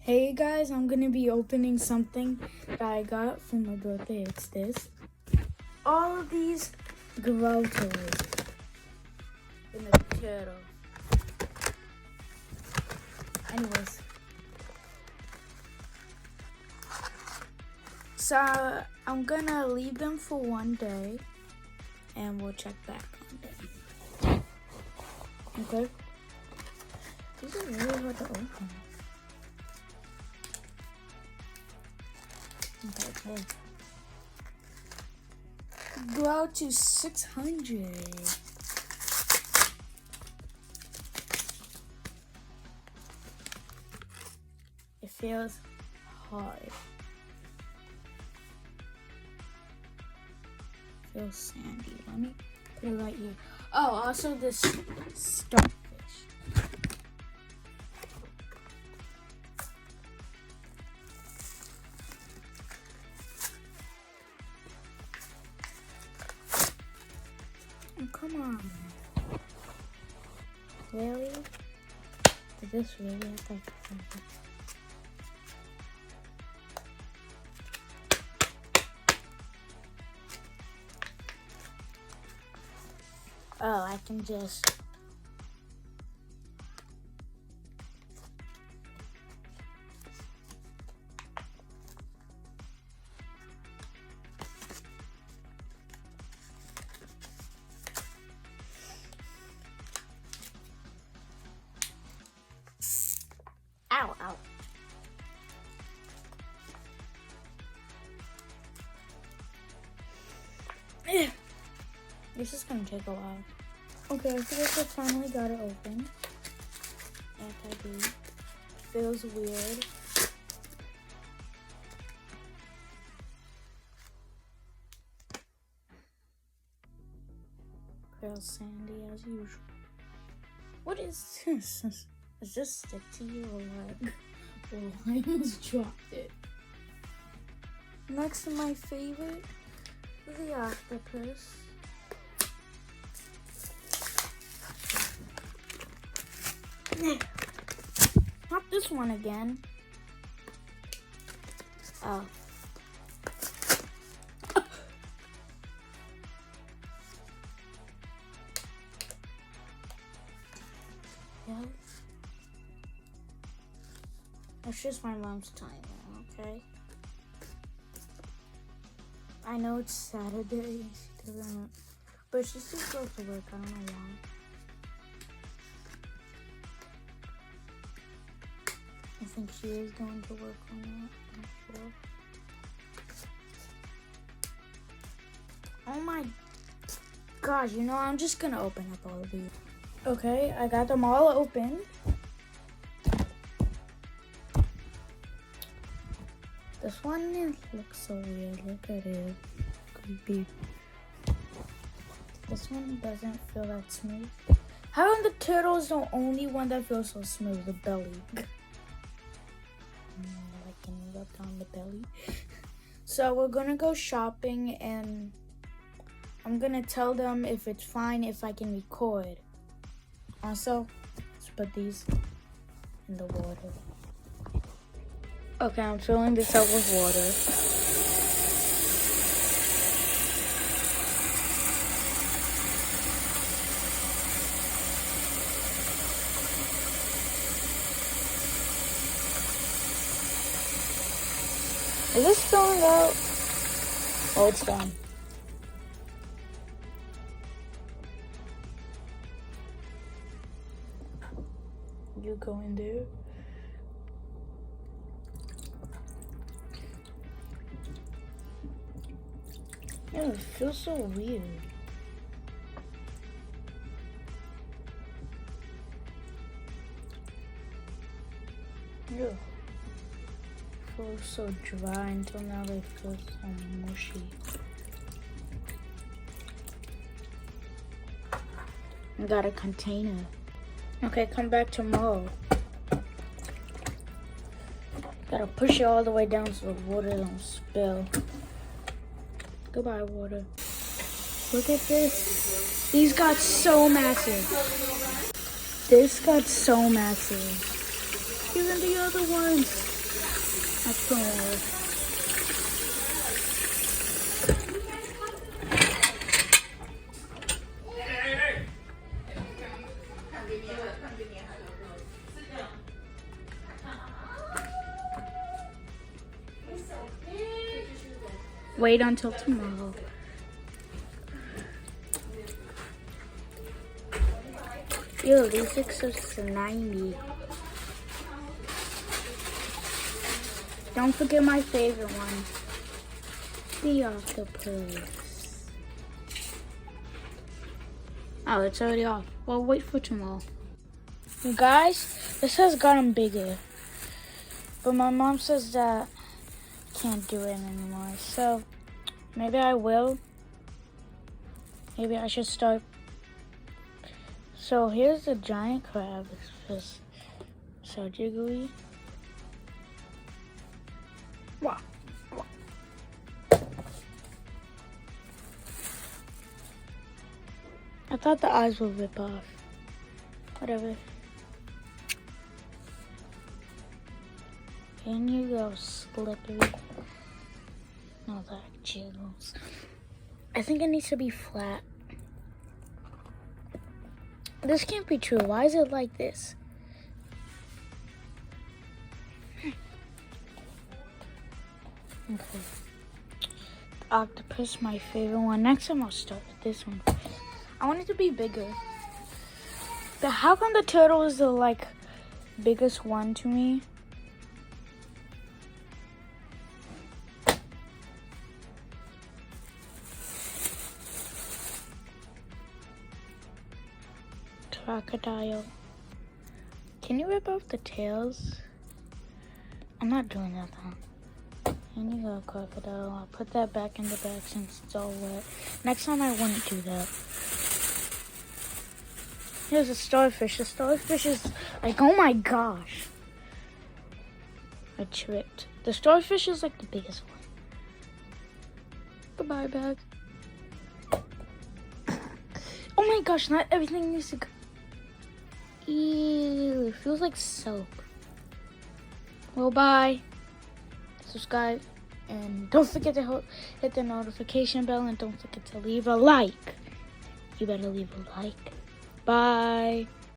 Hey guys, I'm gonna be opening something that I got for my birthday. It's this. All of these grow toys in a turtle. Anyways. So I'm gonna leave them for one day and we'll check back on them. Okay? These are really hard to open. Okay. Grow to 600. It feels hard. Feels sandy. Let me put it right here. Oh, also this starfish. Oh, come on. Really? Did this really have to happen? Oh, I can just... Ow, ow. This is gonna take a while. Okay, I think I finally got it open. Anti-bee. Feels weird. Feels sandy as usual. What is this? Is this stick to you or what? Oh, I almost dropped it. Next to my favorite, the octopus. Not this one again. Oh. Yeah. It's just my mom's timer, okay? I know it's Saturday, she doesn't, but she still goes to work, I don't know why. I think she is going to work on that, I'm not sure. Oh my gosh, you know, I'm just gonna open up all of these. Okay, I got them all open. This one looks so weird. Look at it. Creepy. This one doesn't feel that smooth. How come the turtle is the only one that feels so smooth? The belly. I can rub on the belly. So we're gonna go shopping and I'm gonna tell them if it's fine if I can record. Also, let's put these in the water. Okay, I'm filling this up with water. Is this filling out? Oh, it's done. You go in there. Yeah, it feels so weird. Yeah. It feels so dry until now they feel so mushy. I got a container. Okay, come back tomorrow. Gotta push it all the way down so the water don't spill. Goodbye, water. Look at this. These got so massive. This got so massive. Even the other ones. That's the one. Wait until tomorrow. Ew, these look so slimy. Don't forget my favorite one. The octopus. Oh, it's already off. Well, wait for tomorrow. You guys, this has gotten bigger. But my mom says that I can't do it anymore. So, maybe I will. Maybe I should start. So, here's the giant crab. It's just so jiggly. Wow. I thought the eyes would rip off. Whatever. Can you go slippery? No, that jiggles. I think it needs to be flat. This can't be true. Why is it like this? Okay. The octopus, my favorite one. Next time I'll start with this one. I want it to be bigger. But how come the turtle is the biggest one to me? Crocodile. Can you rip off the tails? I'm not doing that though. Can you go, crocodile? I'll put that back in the bag since it's all wet. Next time I wouldn't do that. Here's a starfish. The starfish is like, oh my gosh. I tripped. The starfish is like the biggest one. Goodbye, bag. Oh my gosh, not everything needs to go. Ew, it feels like soap. Well, bye. Subscribe. And don't forget to hit the notification bell. And don't forget to leave a like. You better leave a like. Bye.